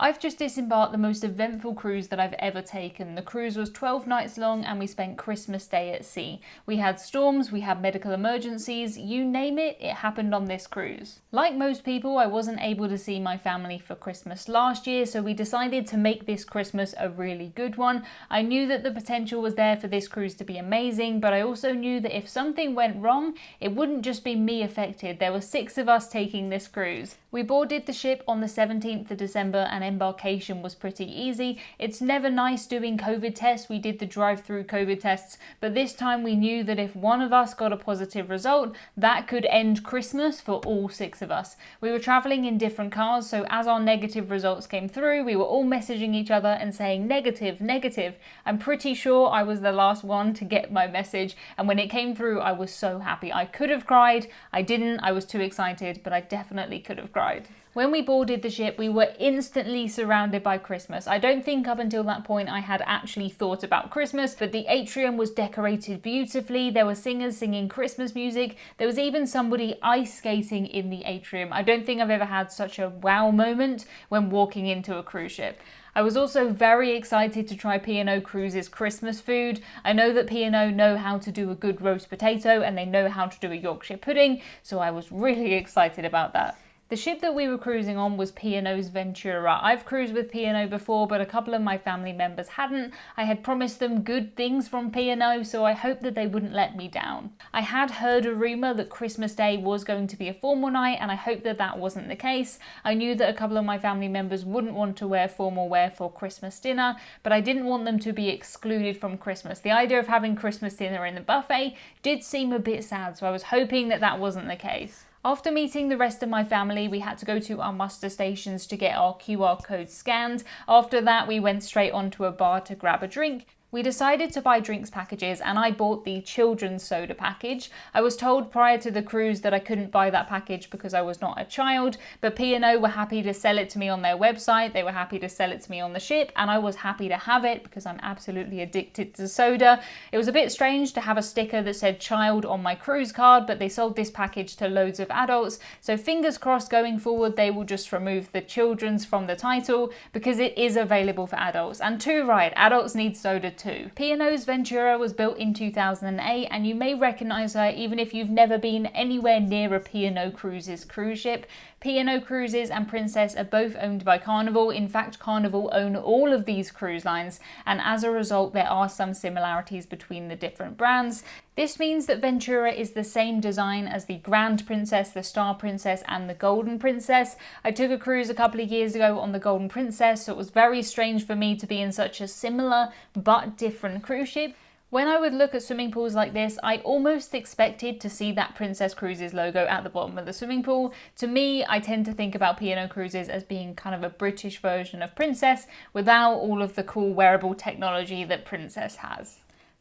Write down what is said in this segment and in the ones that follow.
I've just disembarked the most eventful cruise that I've ever taken. The cruise was 12 nights long and we spent Christmas Day at sea. We had storms, we had medical emergencies, you name it, it happened on this cruise. Like most people, I wasn't able to see my family for Christmas last year, so we decided to make this Christmas a really good one. I knew that the potential was there for this cruise to be amazing, but I also knew that if something went wrong, it wouldn't just be me affected. There were 6 of us taking this cruise. We boarded the ship on the 17th of December and embarkation was pretty easy. It's never nice doing COVID tests. We did the drive-through COVID tests, but this time we knew that if one of us got a positive result, that could end Christmas for all 6 of us. We were traveling in different cars, so as our negative results came through, we were all messaging each other and saying negative, negative. I'm pretty sure I was the last one to get my message, and when it came through, I was so happy. I could have cried. I didn't. I was too excited, but I definitely could have cried. When we boarded the ship, we were instantly surrounded by Christmas. I don't think up until that point I had actually thought about Christmas, but the atrium was decorated beautifully. There were singers singing Christmas music. There was even somebody ice skating in the atrium. I don't think I've ever had such a wow moment when walking into a cruise ship. I was also very excited to try P&O Cruises' Christmas food. I know that P&O know how to do a good roast potato and they know how to do a Yorkshire pudding, so I was really excited about that. The ship that we were cruising on was P&O's Ventura. I've cruised with P&O before, but a couple of my family members hadn't. I had promised them good things from P&O, so I hoped that they wouldn't let me down. I had heard a rumour that Christmas Day was going to be a formal night, and I hoped that that wasn't the case. I knew that a couple of my family members wouldn't want to wear formal wear for Christmas dinner, but I didn't want them to be excluded from Christmas. The idea of having Christmas dinner in the buffet did seem a bit sad, so I was hoping that that wasn't the case. After meeting the rest of my family, we had to go to our muster stations to get our QR code scanned. After that, we went straight onto a bar to grab a drink. We decided to buy drinks packages and I bought the children's soda package. I was told prior to the cruise that I couldn't buy that package because I was not a child, but P&O were happy to sell it to me on their website, they were happy to sell it to me on the ship, and I was happy to have it because I'm absolutely addicted to soda. It was a bit strange to have a sticker that said child on my cruise card, but they sold this package to loads of adults, so fingers crossed going forward they will just remove the children's from the title because it is available for adults. And too right, adults need soda too. P&O's Ventura was built in 2008 and you may recognise her even if you've never been anywhere near a P&O Cruises cruise ship. P&O Cruises and Princess are both owned by Carnival. In fact, Carnival own all of these cruise lines, and as a result there are some similarities between the different brands. This means that Ventura is the same design as the Grand Princess, the Star Princess and the Golden Princess. I took a cruise a couple of years ago on the Golden Princess, so it was very strange for me to be in such a similar but different cruise ship. When I would look at swimming pools like this, I almost expected to see that Princess Cruises logo at the bottom of the swimming pool. To me, I tend to think about P&O Cruises as being kind of a British version of Princess without all of the cool wearable technology that Princess has.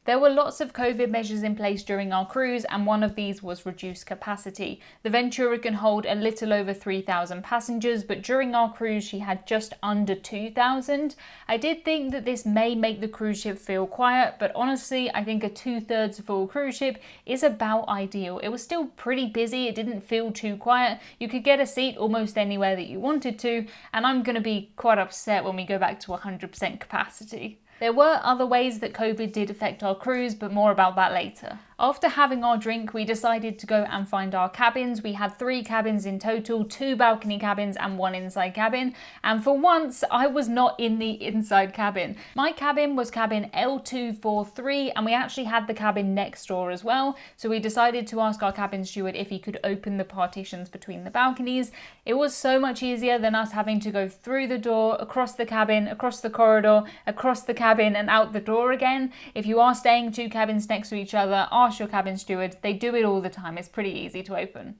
There were lots of COVID measures in place during our cruise, and one of these was reduced capacity. The Ventura can hold a little over 3,000 passengers, but during our cruise she had just under 2,000. I did think that this may make the cruise ship feel quiet, but honestly I think a 2/3 full cruise ship is about ideal. It was still pretty busy, it didn't feel too quiet. You could get a seat almost anywhere that you wanted to, and I'm going to be quite upset when we go back to 100% capacity. There were other ways that COVID did affect our cruise, but more about that later. After having our drink, we decided to go and find our cabins. We had 3 cabins in total, 2 balcony cabins and 1 inside cabin. And for once, I was not in the inside cabin. My cabin was cabin L243, and we actually had the cabin next door as well. So we decided to ask our cabin steward if he could open the partitions between the balconies. It was so much easier than us having to go through the door, across the cabin, across the corridor, across the cabin and out the door again. If you are staying 2 cabins next to each other, ask your cabin steward. They do it all the time. It's pretty easy to open.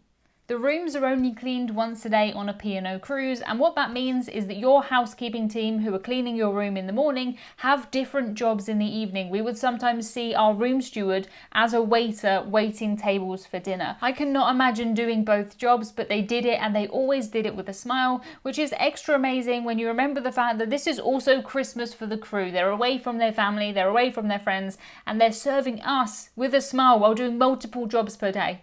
The rooms are only cleaned once a day on a P&O cruise, and what that means is that your housekeeping team who are cleaning your room in the morning have different jobs in the evening. We would sometimes see our room steward as a waiter waiting tables for dinner. I cannot imagine doing both jobs, but they did it, and they always did it with a smile, which is extra amazing when you remember the fact that this is also Christmas for the crew. They're away from their family, they're away from their friends, and they're serving us with a smile while doing multiple jobs per day.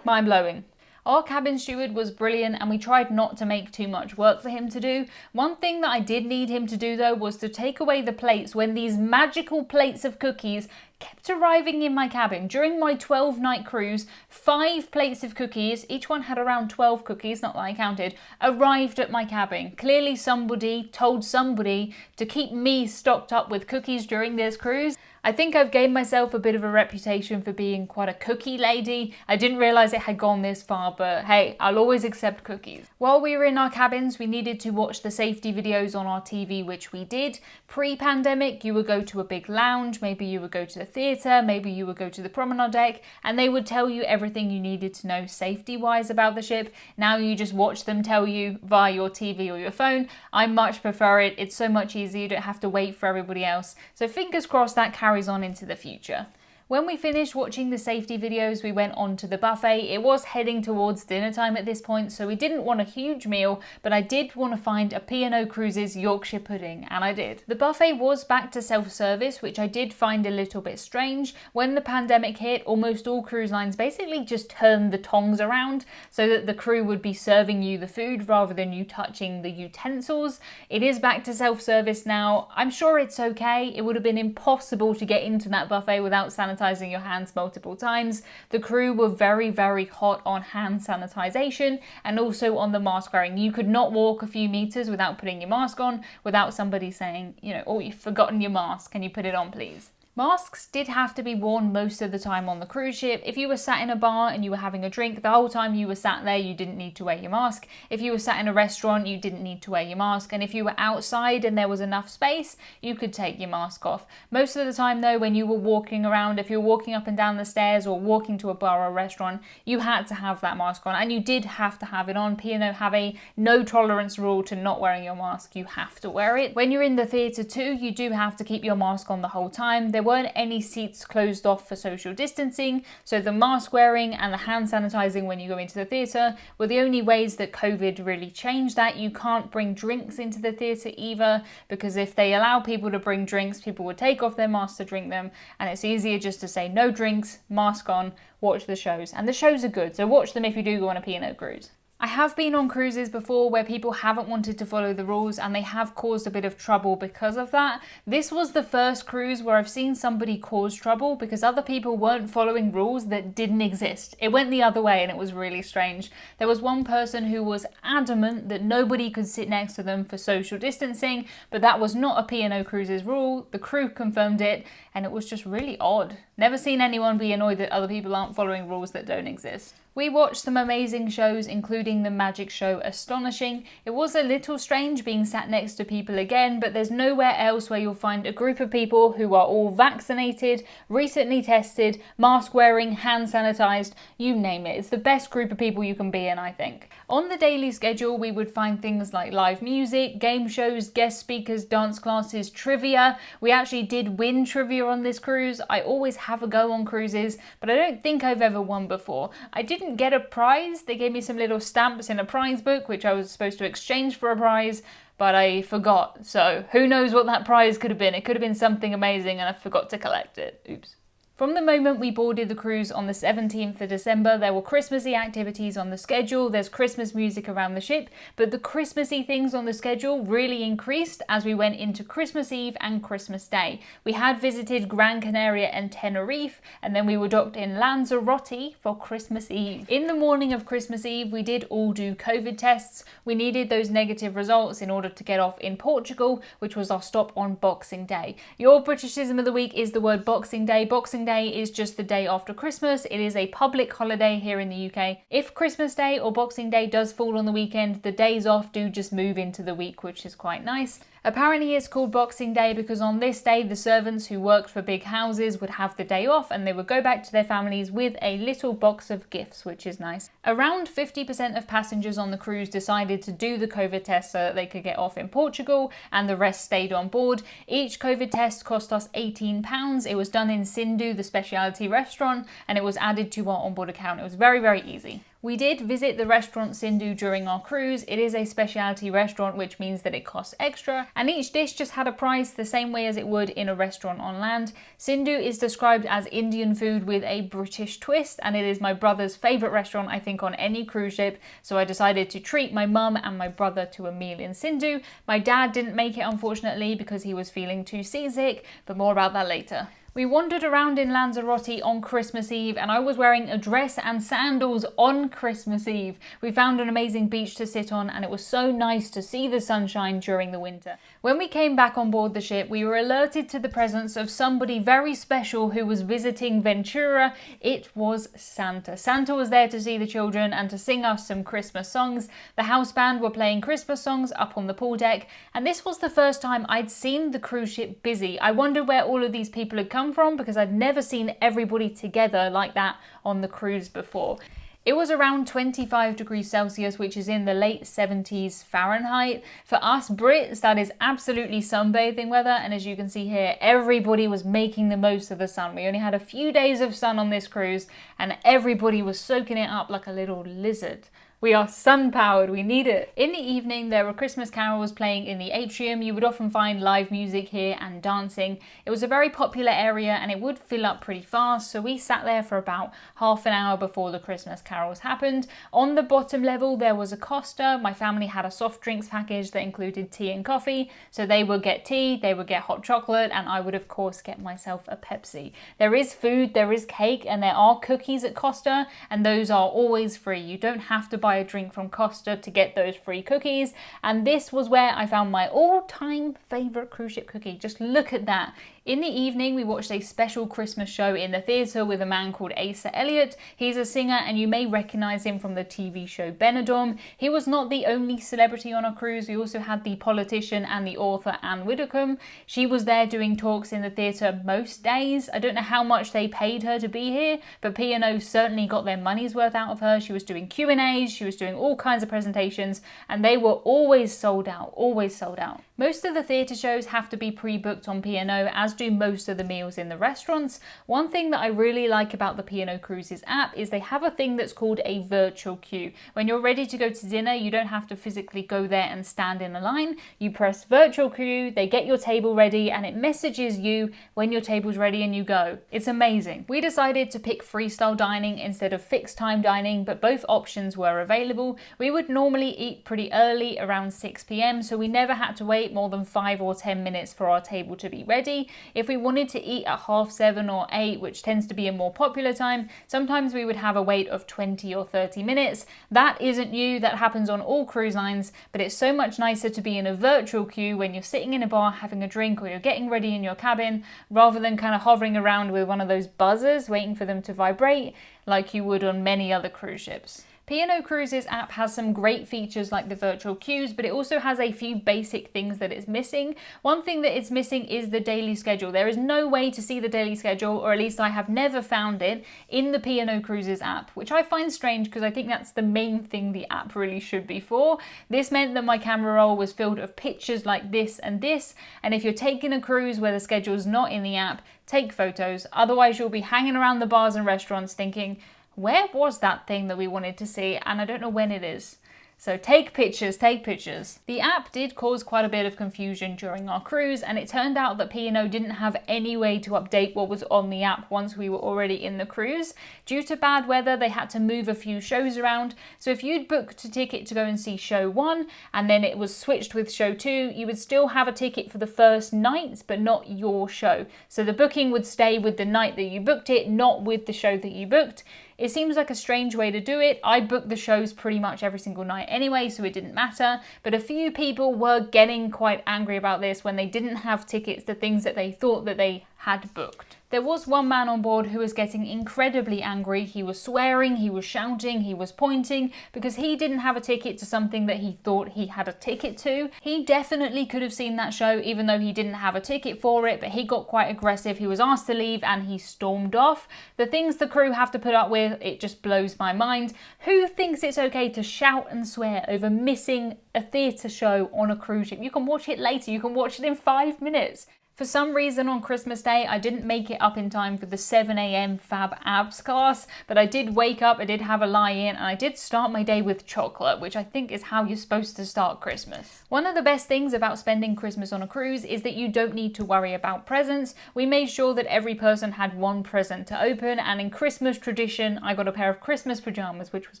Mind blowing. Our cabin steward was brilliant and we tried not to make too much work for him to do. One thing that I did need him to do though was to take away the plates when these magical plates of cookies kept arriving in my cabin. During my 12-night cruise, 5 plates of cookies, each one had around 12 cookies, not that I counted, arrived at my cabin. Clearly somebody told somebody to keep me stocked up with cookies during this cruise. I think I've gained myself a bit of a reputation for being quite a cookie lady. I didn't realise it had gone this far, but hey, I'll always accept cookies. While we were in our cabins, we needed to watch the safety videos on our TV, which we did. Pre-pandemic, you would go to a big lounge, maybe you would go to the theatre, maybe you would go to the promenade deck, and they would tell you everything you needed to know safety-wise about the ship. Now you just watch them tell you via your TV or your phone. I much prefer it. It's so much easier. You don't have to wait for everybody else. So fingers crossed that carries on into the future. When we finished watching the safety videos, we went on to the buffet. It was heading towards dinner time at this point, so we didn't want a huge meal, but I did want to find a P&O Cruises Yorkshire pudding, and I did. The buffet was back to self-service, which I did find a little bit strange. When the pandemic hit, almost all cruise lines basically just turned the tongs around so that the crew would be serving you the food rather than you touching the utensils. It is back to self-service now. I'm sure it's okay. It would have been impossible to get into that buffet without sanitizing your hands multiple times. The crew were very, very hot on hand sanitization and also on the mask wearing. You could not walk a few meters without putting your mask on, without somebody saying, you know, oh, you've forgotten your mask, can you put it on please? Masks did have to be worn most of the time on the cruise ship. If you were sat in a bar and you were having a drink, the whole time you were sat there, you didn't need to wear your mask. If you were sat in a restaurant, you didn't need to wear your mask. And if you were outside and there was enough space, you could take your mask off. Most of the time though, when you were walking around, if you were walking up and down the stairs or walking to a bar or a restaurant, you had to have that mask on, and you did have to have it on. P&O have a no tolerance rule to not wearing your mask. You have to wear it. When you're in the theatre too, you do have to keep your mask on the whole time. There weren't any seats closed off for social distancing, so the mask wearing and the hand sanitizing when you go into the theatre were the only ways that COVID really changed that. You can't bring drinks into the theatre either, because if they allow people to bring drinks, people would take off their masks to drink them, and it's easier just to say no drinks, mask on, watch the shows. And the shows are good, so watch them if you do go on a P&O cruise. I have been on cruises before where people haven't wanted to follow the rules and they have caused a bit of trouble because of that. This was the first cruise where I've seen somebody cause trouble because other people weren't following rules that didn't exist. It went the other way and it was really strange. There was one person who was adamant that nobody could sit next to them for social distancing, but that was not a P&O Cruises rule. The crew confirmed it and it was just really odd. Never seen anyone be annoyed that other people aren't following rules that don't exist. We watched some amazing shows, including the magic show Astonishing. It was a little strange being sat next to people again, but there's nowhere else where you'll find a group of people who are all vaccinated, recently tested, mask wearing, hand sanitized, you name it. It's the best group of people you can be in, I think. On the daily schedule, we would find things like live music, game shows, guest speakers, dance classes, trivia. We actually did win trivia on this cruise. I always have a go on cruises, but I don't think I've ever won before. I didn't get a prize. They gave me some little stamps in a prize book, which I was supposed to exchange for a prize, but I forgot. So who knows what that prize could have been. It could have been something amazing and I forgot to collect it. Oops. From the moment we boarded the cruise on the 17th of December, there were Christmassy activities on the schedule, there's Christmas music around the ship, but the Christmassy things on the schedule really increased as we went into Christmas Eve and Christmas Day. We had visited Gran Canaria and Tenerife, and then we were docked in Lanzarote for Christmas Eve. In the morning of Christmas Eve, we did all do COVID tests. We needed those negative results in order to get off in Portugal, which was our stop on Boxing Day. Your Britishism of the week is the word Boxing Day. Boxing Day is just the day after Christmas. It is a public holiday here in the UK. If Christmas Day or Boxing Day does fall on the weekend, the days off do just move into the week, which is quite nice. Apparently it's called Boxing Day because on this day the servants who worked for big houses would have the day off and they would go back to their families with a little box of gifts, which is nice. Around 50% of passengers on the cruise decided to do the COVID test so that they could get off in Portugal, and the rest stayed on board. Each COVID test cost us £18. It was done in Sindu, the specialty restaurant, and it was added to our onboard account. It was very, very easy. We did visit the restaurant Sindhu during our cruise. It is a specialty restaurant, which means that it costs extra, and each dish just had a price the same way as it would in a restaurant on land. Sindhu is described as Indian food with a British twist, and it is my brother's favourite restaurant, I think, on any cruise ship, so I decided to treat my mum and my brother to a meal in Sindhu. My dad didn't make it, unfortunately, because he was feeling too seasick, but more about that later. We wandered around in Lanzarote on Christmas Eve, and I was wearing a dress and sandals on Christmas Eve. We found an amazing beach to sit on, and it was so nice to see the sunshine during the winter. When we came back on board the ship, we were alerted to the presence of somebody very special who was visiting Ventura. It was Santa. Santa was there to see the children and to sing us some Christmas songs. The house band were playing Christmas songs up on the pool deck, and this was the first time I'd seen the cruise ship busy. I wondered where all of these people had come from, because I'd never seen everybody together like that on the cruise before. It was around 25 degrees Celsius, which is in the late 70s Fahrenheit. For us Brits, that is absolutely sunbathing weather, and as you can see here, everybody was making the most of the sun. We only had a few days of sun on this cruise, and everybody was soaking it up like a little lizard. We are sun-powered, we need it. In the evening, there were Christmas carols playing in the atrium. You would often find live music here and dancing. It was a very popular area and it would fill up pretty fast, so we sat there for about half an hour before the Christmas carols happened. On the bottom level, there was a Costa. My family had a soft drinks package that included tea and coffee, so they would get tea, they would get hot chocolate, and I would of course get myself a Pepsi. There is food, there is cake, and there are cookies at Costa, and those are always free. You don't have to buy a drink from Costa to get those free cookies, and this was where I found my all-time favourite cruise ship cookie. Just look at that. In the evening, we watched a special Christmas show in the theatre with a man called Asa Elliott. He's a singer and you may recognise him from the TV show Benidorm. He was not the only celebrity on our cruise. We also had the politician and the author Anne Widdecombe. She was there doing talks in the theatre most days. I don't know how much they paid her to be here, but P&O certainly got their money's worth out of her. She was doing Q&As, she was doing all kinds of presentations, and they were always sold out, always sold out. Most of the theatre shows have to be pre-booked on P&O, as do most of the meals in the restaurants. One thing that I really like about the P&O Cruises app is they have a thing that's called a virtual queue. When you're ready to go to dinner, you don't have to physically go there and stand in a line. You press virtual queue, they get your table ready, and it messages you when your table's ready and you go. It's amazing. We decided to pick freestyle dining instead of fixed time dining, but both options were available. We would normally eat pretty early, around 6 p.m, so we never had to wait more than 5 or 10 minutes for our table to be ready. If we wanted to eat at 7:30 or 8, which tends to be a more popular time, sometimes we would have a wait of 20 or 30 minutes. That isn't new, that happens on all cruise lines, but it's so much nicer to be in a virtual queue when you're sitting in a bar having a drink or you're getting ready in your cabin, rather than kind of hovering around with one of those buzzers waiting for them to vibrate like you would on many other cruise ships. P&O Cruises app has some great features like the virtual queues, but it also has a few basic things that it's missing. One thing that it's missing is the daily schedule. There is no way to see the daily schedule, or at least I have never found it, in the P&O Cruises app, which I find strange because I think that's the main thing the app really should be for. This meant that my camera roll was filled of pictures like this, and if you're taking a cruise where the schedule's not in the app, take photos. Otherwise you'll be hanging around the bars and restaurants thinking, where was that thing that we wanted to see, and I don't know when it is. So take pictures, take pictures. The app did cause quite a bit of confusion during our cruise, and it turned out that P&O didn't have any way to update what was on the app once we were already in the cruise. Due to bad weather, they had to move a few shows around. So if you'd booked a ticket to go and see show 1, and then it was switched with show 2, you would still have a ticket for the first night, but not your show. So the booking would stay with the night that you booked it, not with the show that you booked. It seems like a strange way to do it. I booked the shows pretty much every single night anyway, so it didn't matter. But a few people were getting quite angry about this when they didn't have tickets to things that they thought that they had booked. There was one man on board who was getting incredibly angry. He was swearing, he was shouting, he was pointing because he didn't have a ticket to something that he thought he had a ticket to. He definitely could have seen that show even though he didn't have a ticket for it, but he got quite aggressive. He was asked to leave and he stormed off. The things the crew have to put up with, it just blows my mind. Who thinks it's okay to shout and swear over missing a theatre show on a cruise ship? You can watch it later, you can watch it in 5 minutes. For some reason on Christmas Day, I didn't make it up in time for the 7 a.m. Fab Abs class, but I did wake up, I did have a lie-in, and I did start my day with chocolate, which I think is how you're supposed to start Christmas. One of the best things about spending Christmas on a cruise is that you don't need to worry about presents. We made sure that every person had one present to open, and in Christmas tradition, I got a pair of Christmas pajamas, which was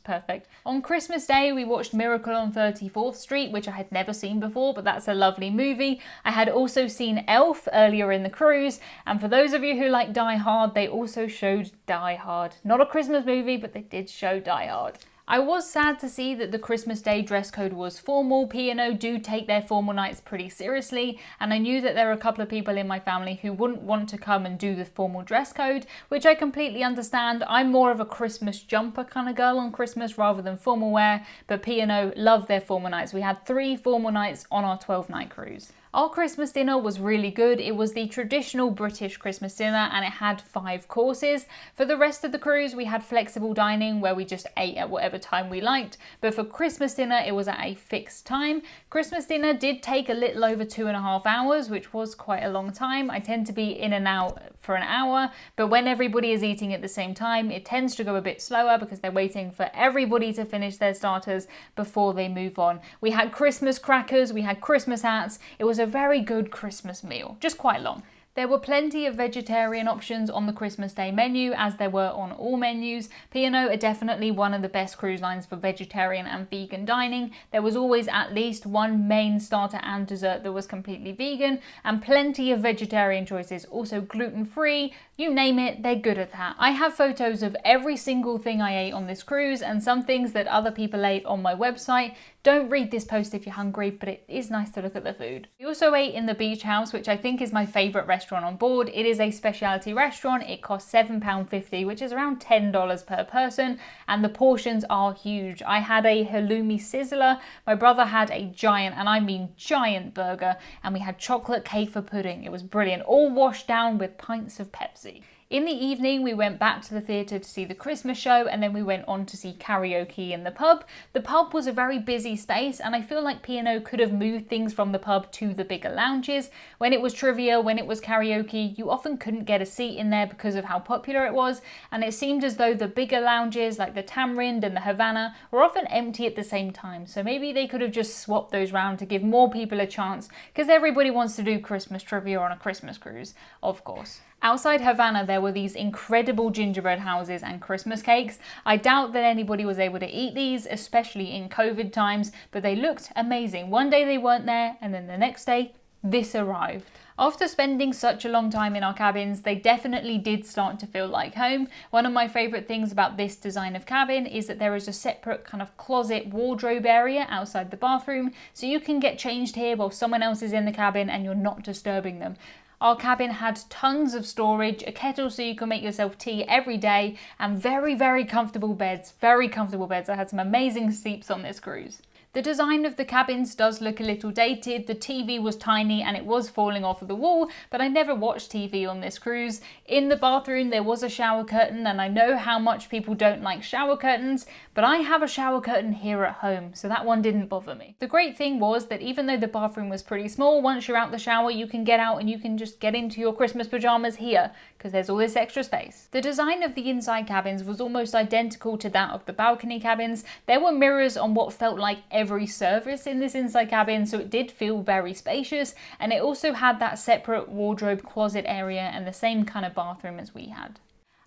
perfect. On Christmas Day, we watched Miracle on 34th Street, which I had never seen before, but that's a lovely movie. I had also seen Elf earlier in the cruise, and for those of you who like Die Hard, they also showed Die Hard. Not a Christmas movie, but they did show Die Hard. I was sad to see that the Christmas Day dress code was formal. P&O do take their formal nights pretty seriously, and I knew that there were a couple of people in my family who wouldn't want to come and do the formal dress code, which I completely understand. I'm more of a Christmas jumper kind of girl on Christmas rather than formal wear, but P&O love their formal nights. We had 3 formal nights on our 12-night cruise. Our Christmas dinner was really good. It was the traditional British Christmas dinner and it had 5 courses. For the rest of the cruise, we had flexible dining where we just ate at whatever time we liked. But for Christmas dinner, it was at a fixed time. Christmas dinner did take a little over 2.5 hours, which was quite a long time. I tend to be in and out for an hour, but when everybody is eating at the same time, it tends to go a bit slower because they're waiting for everybody to finish their starters before they move on. We had Christmas crackers, we had Christmas hats. It was a very good Christmas meal, just quite long. There were plenty of vegetarian options on the Christmas Day menu, as there were on all menus. P&O are definitely one of the best cruise lines for vegetarian and vegan dining. There was always at least one main starter and dessert that was completely vegan, and plenty of vegetarian choices, also gluten-free. You name it, they're good at that. I have photos of every single thing I ate on this cruise and some things that other people ate on my website. Don't read this post if you're hungry, but it is nice to look at the food. We also ate in the Beach House, which I think is my favourite restaurant on board. It is a specialty restaurant. It costs £7.50, which is around $10 per person, and the portions are huge. I had a halloumi sizzler, my brother had a giant, and I mean giant burger, and we had chocolate cake for pudding. It was brilliant, all washed down with pints of Pepsi. In the evening, we went back to the theatre to see the Christmas show, and then we went on to see karaoke in the pub. The pub was a very busy space, and I feel like P&O could have moved things from the pub to the bigger lounges. When it was trivia, when it was karaoke, you often couldn't get a seat in there because of how popular it was, and it seemed as though the bigger lounges, like the Tamarind and the Havana, were often empty at the same time. So maybe they could have just swapped those round to give more people a chance, because everybody wants to do Christmas trivia on a Christmas cruise, of course. Outside Havana, there were these incredible gingerbread houses and Christmas cakes. I doubt that anybody was able to eat these, especially in COVID times, but they looked amazing. One day they weren't there, and then the next day, this arrived. After spending such a long time in our cabins, they definitely did start to feel like home. One of my favourite things about this design of cabin is that there is a separate kind of closet wardrobe area outside the bathroom, so you can get changed here while someone else is in the cabin and you're not disturbing them. Our cabin had tons of storage, a kettle so you can make yourself tea every day, and very, very comfortable beds. Very comfortable beds. I had some amazing sleeps on this cruise. The design of the cabins does look a little dated. The TV was tiny and it was falling off of the wall, but I never watched TV on this cruise. In the bathroom there was a shower curtain, and I know how much people don't like shower curtains, but I have a shower curtain here at home, so that one didn't bother me. The great thing was that even though the bathroom was pretty small, once you're out the shower you can get out and you can just get into your Christmas pajamas here, because there's all this extra space. The design of the inside cabins was almost identical to that of the balcony cabins. There were mirrors on what felt like every surface in this inside cabin, so it did feel very spacious, and it also had that separate wardrobe closet area and the same kind of bathroom as we had.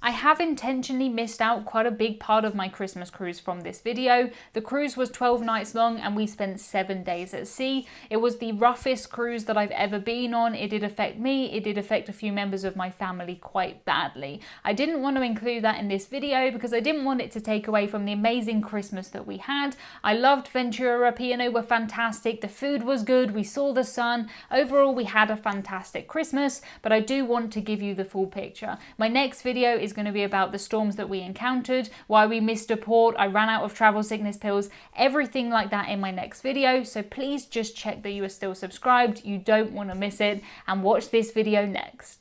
I have intentionally missed out quite a big part of my Christmas cruise from this video. The cruise was 12 nights long and we spent 7 days at sea. It was the roughest cruise that I've ever been on. It did affect me, it did affect a few members of my family quite badly. I didn't want to include that in this video because I didn't want it to take away from the amazing Christmas that we had. I loved Ventura, P&O were fantastic, the food was good, we saw the sun. Overall, we had a fantastic Christmas, but I do want to give you the full picture. My next video is going to be about the storms that we encountered, why we missed a port, I ran out of travel sickness pills, everything like that in my next video. So please just check that you are still subscribed, you don't want to miss it, and watch this video next.